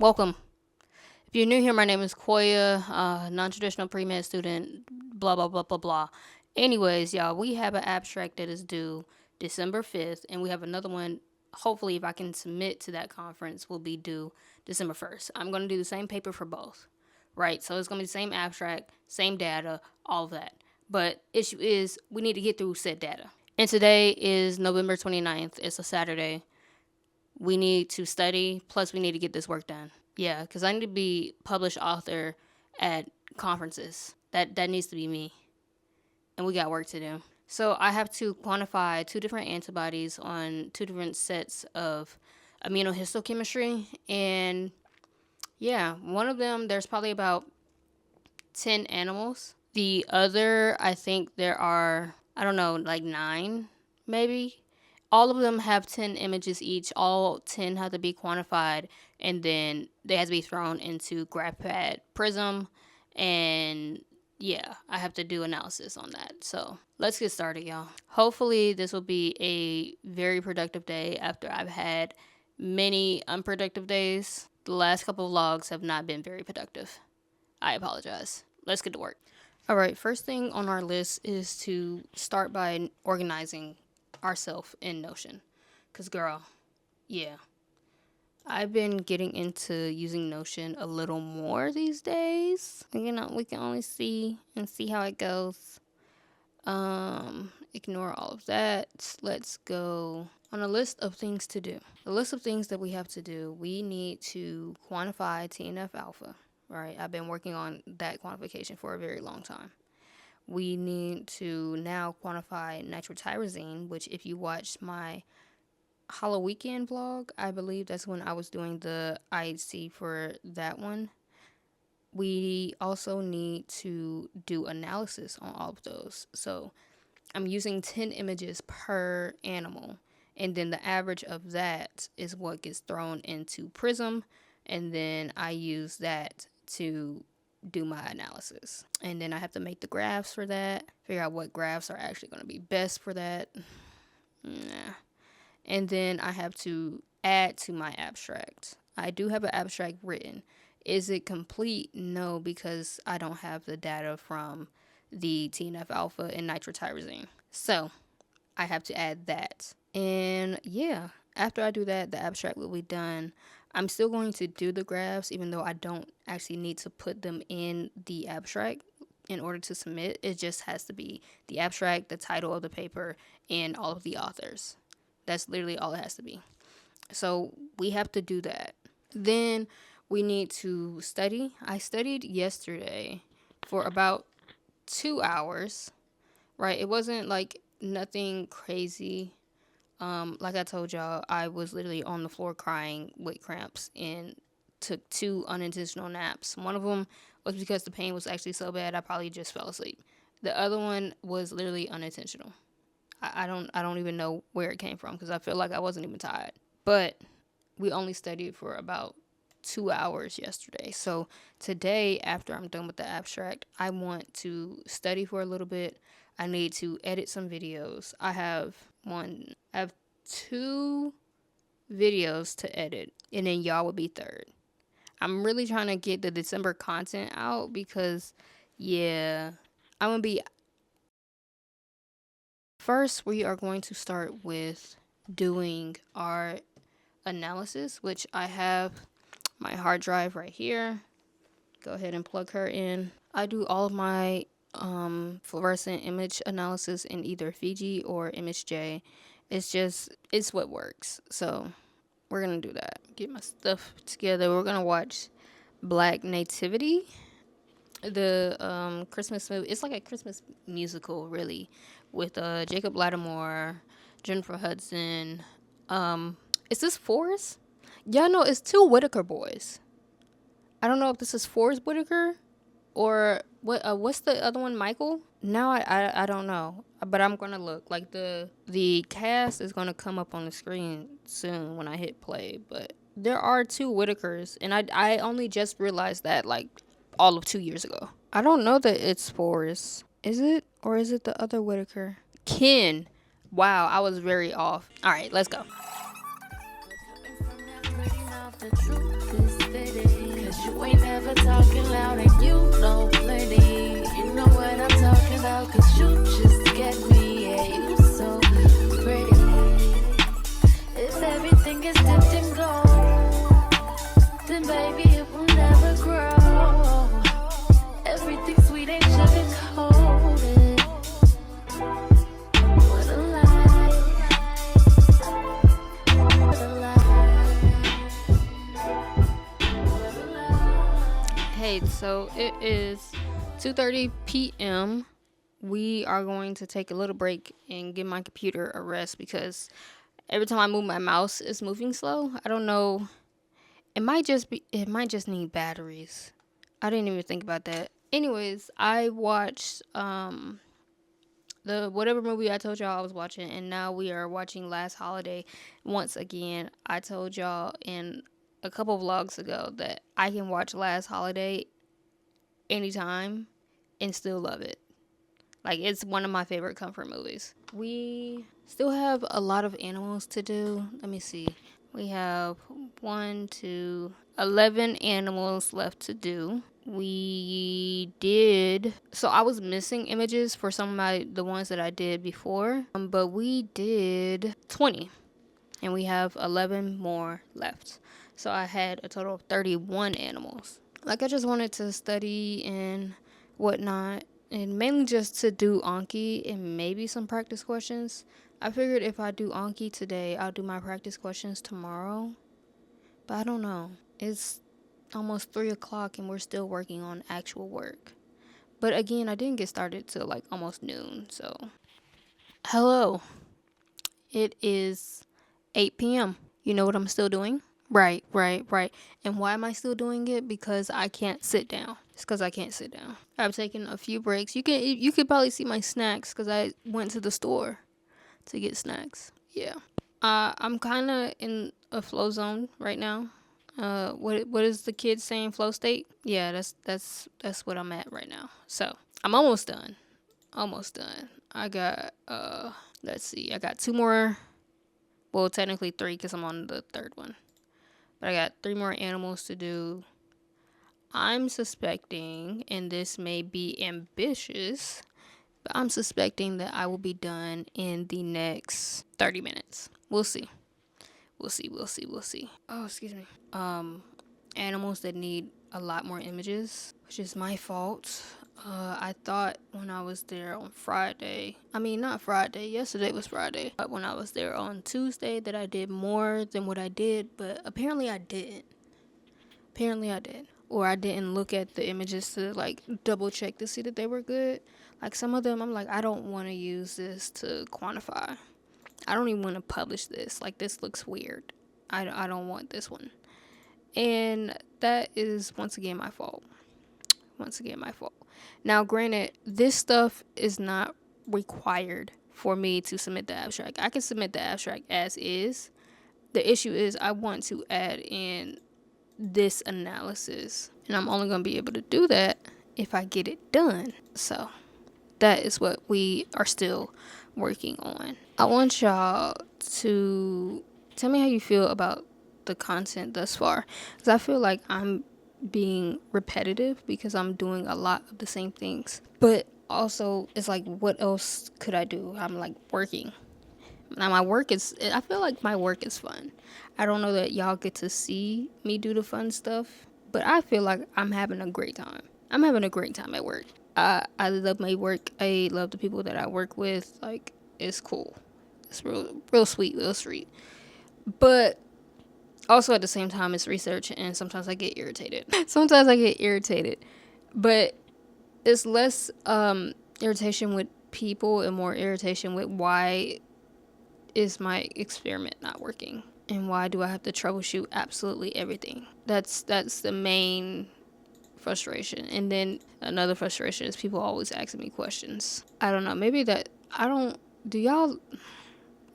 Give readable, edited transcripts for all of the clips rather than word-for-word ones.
Welcome. If you're new here, my name is Koya, non-traditional pre-med student, blah, blah, blah, blah, blah. Anyways, y'all, we have an abstract that is due December 5th, and we have another one, hopefully, if I can submit to that conference, will be due December 1st. I'm going to do the same paper for both, right? So it's going to be the same abstract, same data, all of that. But issue is, we need to get through said data. And today is November 29th. It's a Saturday. We need to study, plus we need to get this work done. Yeah, because I need to be published author at conferences. That needs to be me. And we got work to do. So I have to quantify 2 different antibodies on 2 different sets of immunohistochemistry. And yeah, one of them, there's probably about 10 animals. The other, I think there are, I don't know, like 9 maybe. All of them have 10 images each. All 10 have to be quantified, and then they have to be thrown into GraphPad Prism. And yeah, I have to do analysis on that. So let's get started, y'all. Hopefully, this will be a very productive day after I've had many unproductive days. The last couple of vlogs have not been very productive. I apologize. Let's get to work. All right, first thing on our list is to start by organizing ourselves in Notion. Because, girl, yeah, I've been getting into using Notion a little more these days. You know, we can only see how it goes. Ignore all of that. Let's go on a list of things to do. The list of things that we have to do, we need to quantify TNF alpha, right? I've been working on that quantification for a very long time. We need to now quantify nitrotyrosine, which if you watched my Hollow Weekend vlog, I believe that's when I was doing the IHC for that one. We also need to do analysis on all of those. So I'm using 10 images per animal, and then the average of that is what gets thrown into Prism, and then I use that to do my analysis. And then I have to make the graphs for that, figure out what graphs are actually going to be best for that. And then I have to add to my abstract. I do have an abstract written. Is it complete? No, because I don't have the data from the TNF alpha and nitrotyrosine. So I have to add that. And yeah, after I do that, the abstract will be done. I'm still going to do the graphs, even though I don't actually need to put them in the abstract in order to submit. It just has to be the abstract, the title of the paper, and all of the authors. That's literally all it has to be. So we have to do that. Then we need to study. I studied yesterday for about 2 hours, right? It wasn't like nothing crazy. Like I told y'all, I was literally on the floor crying with cramps and took 2 unintentional naps. One of them was because the pain was actually so bad I probably just fell asleep. The other one was literally unintentional. I don't even know where it came from because I feel like I wasn't even tired. But we only studied for about 2 hours yesterday. So today, after I'm done with the abstract, I want to study for a little bit. I need to edit some videos. I have 2 videos to edit, and then y'all will be third. I'm really trying to get the December content out because, yeah, I'm going to be... First, we are going to start with doing our analysis, which I have my hard drive right here. Go ahead and plug her in. I do all of my fluorescent image analysis in either Fiji or ImageJ. It's what works. So we're going to do that. Get my stuff together. We're going to watch Black Nativity, the Christmas movie. It's like a Christmas musical, really, with Jacob Lattimore, Jennifer Hudson. Is this Forrest? Yeah, no, it's 2 Whitaker boys. I don't know if this is Forrest Whitaker or what's the other one, Michael? Now I don't know, but I'm gonna look. Like the cast is gonna come up on the screen soon when I hit play. But there are 2 Whitakers, and I only just realized that like all of 2 years ago. I don't know that it's Forrest. Is it, or is it the other Whitaker? Ken. Wow, I was very off. All right, let's go. The truth is that never talking loud and you know plenty. You know what I'm talking about, cause you just get me. Yeah, you so pretty. If everything is dipped in gold, then baby it will never grow. Everything sweet ain't sugar coated. What a lie. What a lie. What a lie. Hey, so it is 2:30 p.m. We are going to take a little break and give my computer a rest because every time I move my mouse, it's moving slow. I don't know. It might just need batteries. I didn't even think about that. Anyways, I watched the whatever movie I told y'all I was watching, and now we are watching Last Holiday once again. I told y'all in a couple vlogs ago that I can watch Last Holiday anytime and still love it. Like, it's one of my favorite comfort movies. We still have a lot of animals to do. Let me see. We have 11 animals left to do. We did, so I was missing images for some of the ones that I did before, but we did 20 and we have 11 more left. So I had a total of 31 animals. Like, I just wanted to study and whatnot, and mainly just to do Anki and maybe some practice questions. I figured if I do Anki today, I'll do my practice questions tomorrow. But I don't know. It's almost 3 o'clock and we're still working on actual work. But again, I didn't get started till like almost noon, so. Hello. It is 8 p.m. You know what I'm still doing? Right. And why am I still doing it? Because I can't sit down. It's because I can't sit down. I've taken a few breaks. You could probably see my snacks because I went to the store to get snacks. Yeah. I'm kind of in a flow zone right now. What is the kids saying? Flow state? Yeah, that's what I'm at right now. So I'm almost done. I got let's see. I got 2 more. Well, technically 3 because I'm on the 3rd one. But I got 3 more animals to do. I'm suspecting, and this may be ambitious, but I'm suspecting that I will be done in the next 30 minutes. We'll see. Oh, excuse me. Animals that need a lot more images, which is my fault. I thought when I was there on Friday, not Friday, yesterday was Friday, but when I was there on Tuesday that I did more than what I did, but apparently I didn't. Or I didn't look at the images to like double check to see that they were good. Like, some of them I'm like, I don't want to use this to quantify. I don't even want to publish this. Like, this looks weird. I don't want this one. And that is once again my fault. Now, granted, this stuff is not required for me to submit the abstract. I can submit the abstract as is. The issue is I want to add in this analysis. And I'm only going to be able to do that if I get it done. So that is what we are still working on. I want y'all to tell me how you feel about the content thus far, because I feel like I'm being repetitive because I'm doing a lot of the same things, but also it's like, what else could I do? I'm like working. Now I feel like my work is fun. I don't know that y'all get to see me do the fun stuff, but I feel like I'm having a great time. I'm having a great time at work. I love my work. I love the people that I work with. Like, it's cool. It's real sweet, real sweet. But also at the same time, it's research, and sometimes I get irritated. But it's less irritation with people and more irritation with why is my experiment not working, and why do I have to troubleshoot absolutely everything. That's the main frustration. And then another frustration is people always asking me questions. I don't know, maybe that I don't do y'all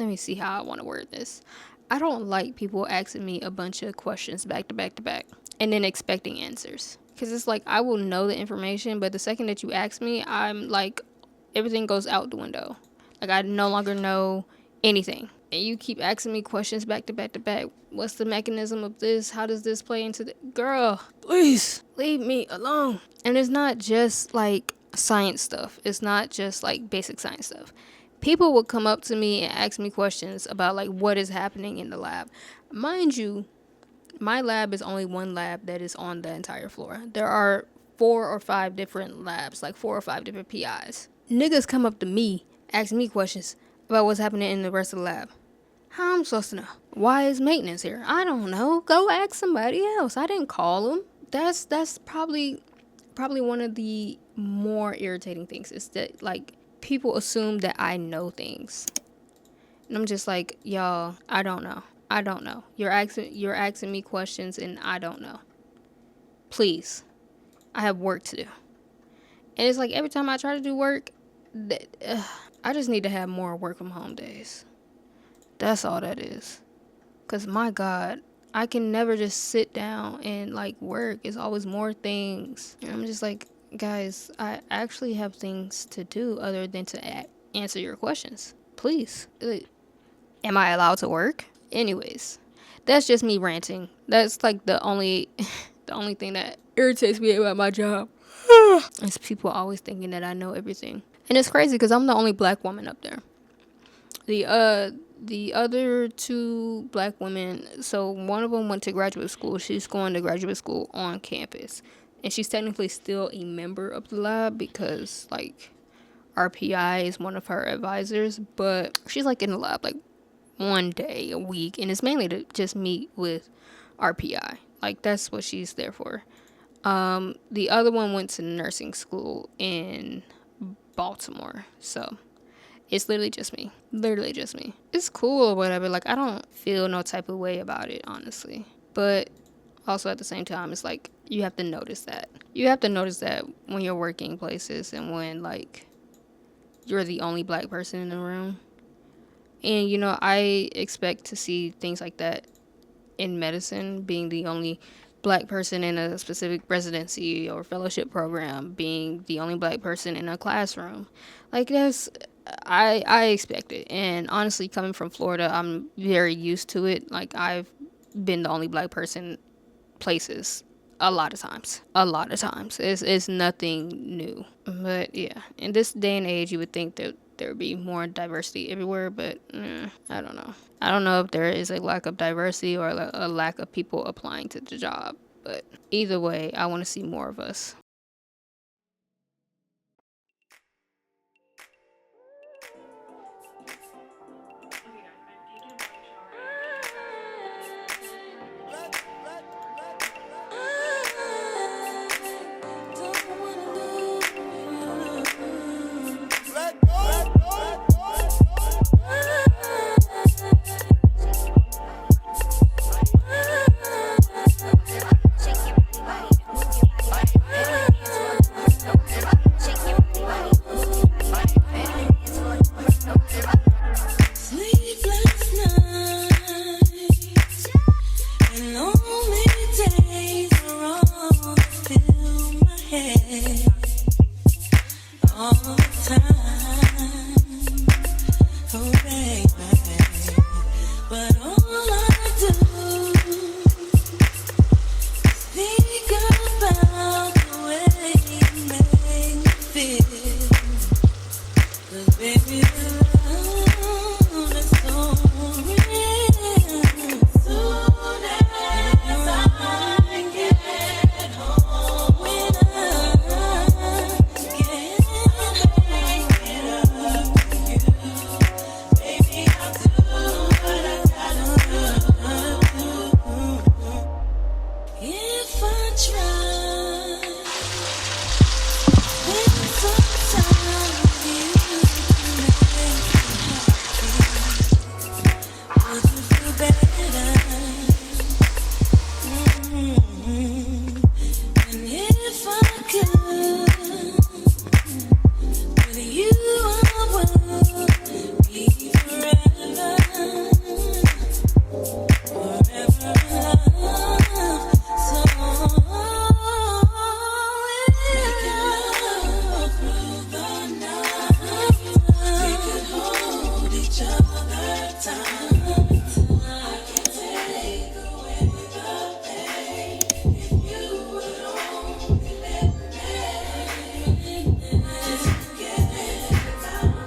let me see how I want to word this. I don't like people asking me a bunch of questions back to back to back and then expecting answers, because it's like, I will know the information, but the second that you ask me, I'm like, everything goes out the window. Like, I no longer know anything. And you keep asking me questions back to back to back. What's the mechanism of this? How does this play into the girl? Please leave me alone. And it's not just like science stuff. It's not just like basic science stuff. People will come up to me and ask me questions about like what is happening in the lab. Mind you, my lab is only one lab that is on the entire floor. There are 4 or 5 different labs, like 4 or 5 different PIs. Niggas come up to me, ask me questions about what's happening in the rest of the lab. How I'm supposed to know? Why is maintenance here? I don't know. Go ask somebody else. I didn't call them. That's probably one of the more irritating things is that like people assume that I know things. And I'm just like, y'all, I don't know. I don't know. You're asking me questions and I don't know. Please. I have work to do. And it's like every time I try to do work, I just need to have more work from home days. That's all that is. Because my God, I can never just sit down and like work. It's always more things. And I'm just like, guys, I actually have things to do other than to answer your questions. Please. Am I allowed to work? Anyways, that's just me ranting. That's like the only thing that irritates me about my job. It's people always thinking that I know everything. And it's crazy because I'm the only black woman up there. The other 2 black women, so one of them went to graduate school. She's going to graduate school on campus. And she's technically still a member of the lab because, like, our PI is one of her advisors. But she's, like, in the lab, like, one day a week. And it's mainly to just meet with our PI. Like, that's what she's there for. The other one went to nursing school in Baltimore. So it's literally just me. Literally just me. It's cool or whatever. Like, I don't feel no type of way about it, honestly. But also at the same time, it's like, you have to notice that. You have to notice that when you're working places and when, like, you're the only black person in the room. And, you know, I expect to see things like that in medicine, being the only black person in a specific residency or fellowship program, being the only black person in a classroom. Like, I expect it. And honestly, coming from Florida, I'm very used to it. Like, I've been the only black person places a lot of times. It's nothing new. But yeah, in this day and age, you would think that there would be more diversity everywhere, but I don't know. I don't know if there is a lack of diversity or a lack of people applying to the job. But either way, I want to see more of us. another time.